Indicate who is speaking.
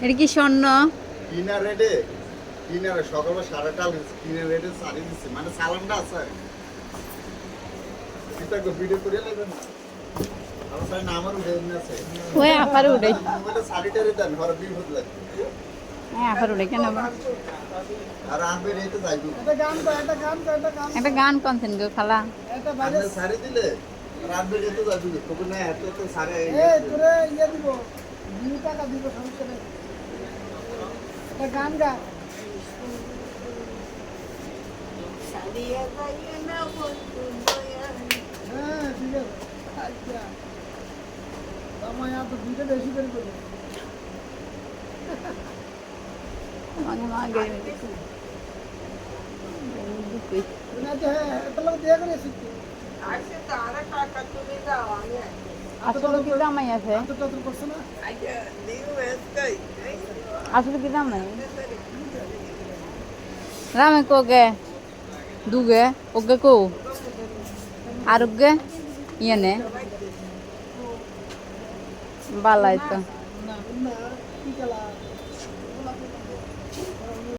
Speaker 1: এটা কি স্বর্ণ?
Speaker 2: কিনার রেডে কিনারে সকালে 8:30 কিনার রেডে সারি দিচ্ছে মানে সালামটা আছে এটা তো ভিডিও করে নেবেন না আমার সাথে নামার উঠে আছে
Speaker 1: ওই আপার উড়ে
Speaker 2: মোবাইলে সারিটারে দেন হর বিপদ লাগে
Speaker 1: হ্যাঁ আপার উড়ে কেন বা?
Speaker 2: আর আনবে এই তো যাইবো
Speaker 1: একটা গান কনছেন গো খালা।
Speaker 2: আপনি সারি দিলে আর আনবে এই তো যাইবো তবে না এত তো সারে
Speaker 3: এই তোরে ইয়ে দিব 2 টাকা দিব সমস্যা নেই একটা গান গা হ্যাঁ ঠিক আছে আচ্ছা আমার তো দুটো বেশি করে দেবো
Speaker 1: আমাকে মা গেয়ে
Speaker 3: না যে হ্যাঁ তাহলে দিয়ে করে শিখতে
Speaker 1: আসলে কি জামাই আছে?
Speaker 3: তো তো করছ না
Speaker 1: আসলে কি জামাই? রামে কোগে দুগে ওগে কো আর ওগে ইয়েনে বালাই তো
Speaker 3: না না কি খেলা